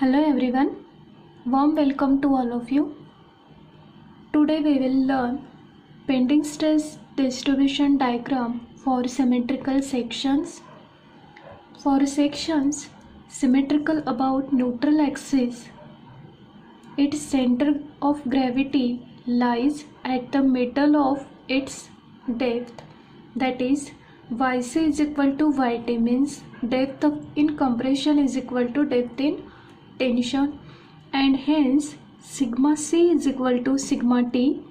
Hello everyone, warm welcome to all of you. Today we will learn bending stress distribution diagram for symmetrical sections. For sections symmetrical about neutral axis, its center of gravity lies at the middle of its depth, that is yc is equal to yt, means depth in compression is equal to depth in tension, and hence sigma c is equal to sigma t,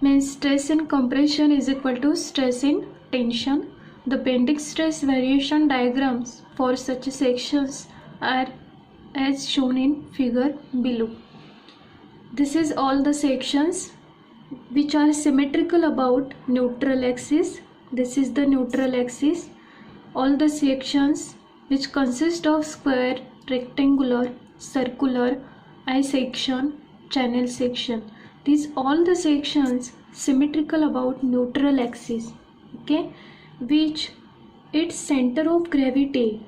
means stress in compression is equal to stress in tension. The bending stress variation diagrams for such sections are as shown in figure below. This is all the sections which are symmetrical about neutral axis. This is the neutral axis. All the sections which consist of square, rectangular, circular, eye section, channel section. These all the sections symmetrical about neutral axis, okay, which its center of gravity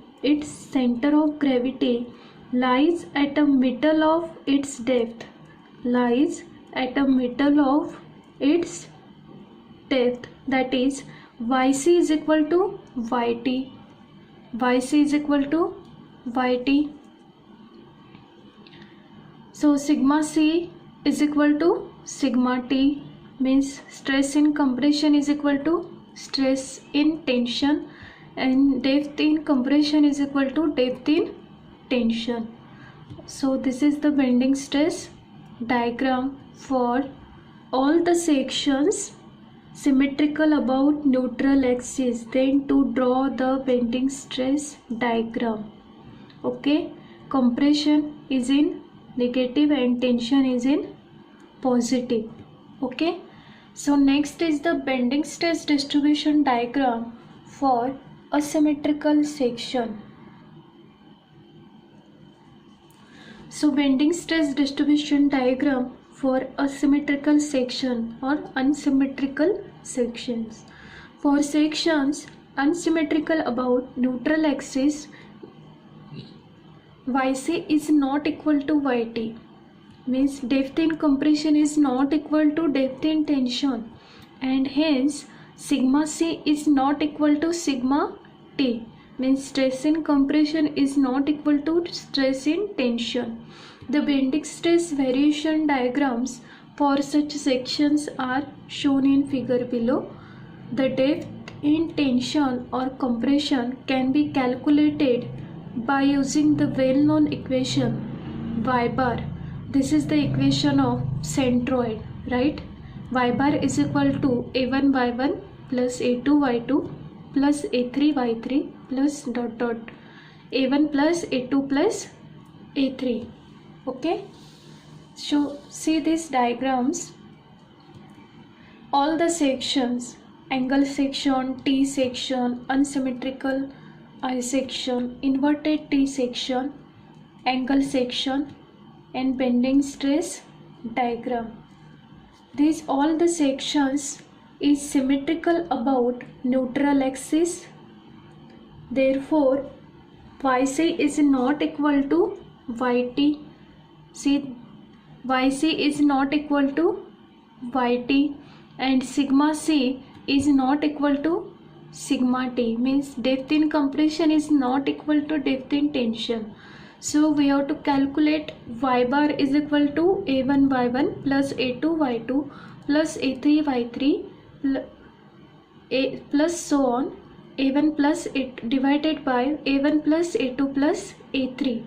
lies at the middle of its depth, that is yc is equal to yt. So sigma c is equal to sigma t, means stress in compression is equal to stress in tension, and depth in compression is equal to depth in tension. So this is the bending stress diagram for all the sections symmetrical about neutral axis. Then to draw the bending stress diagram, okay, compression is in negative and tension is in positive, okay. So next is the bending stress distribution diagram for asymmetrical section. So bending stress distribution diagram for asymmetrical section or unsymmetrical sections. For sections unsymmetrical about neutral axis, yc is not equal to yt, means depth in compression is not equal to depth in tension, and hence sigma c is not equal to sigma t, means stress in compression is not equal to stress in tension. The bending stress variation diagrams for such sections are shown in figure below. The depth in tension or compression can be calculated by using the well-known equation y bar. This is the equation of centroid, right? Y bar is equal to a1 y1 plus a2 y2 plus a3 y3 plus dot dot a1 plus a2 plus a3, okay. So see these diagrams. All the sections, angle section, T section, unsymmetrical I section, inverted T section, angle section, and bending stress diagram. These all the sections is symmetrical about neutral axis. Therefore yc is not equal to yt. See, yc is not equal to yt, and sigma c is not equal to sigma t, means depth in compression is not equal to depth in tension. So we have to calculate y bar is equal to a1 y1 plus a2 y2 plus a3 y3 plus so on, a1 plus it divided by a1 plus a2 plus a3,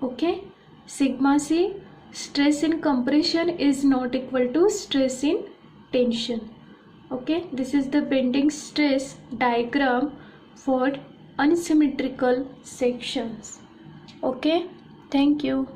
okay. Sigma c, stress in compression is not equal to stress in tension, okay. This is the bending stress diagram for unsymmetrical sections, okay. Thank you.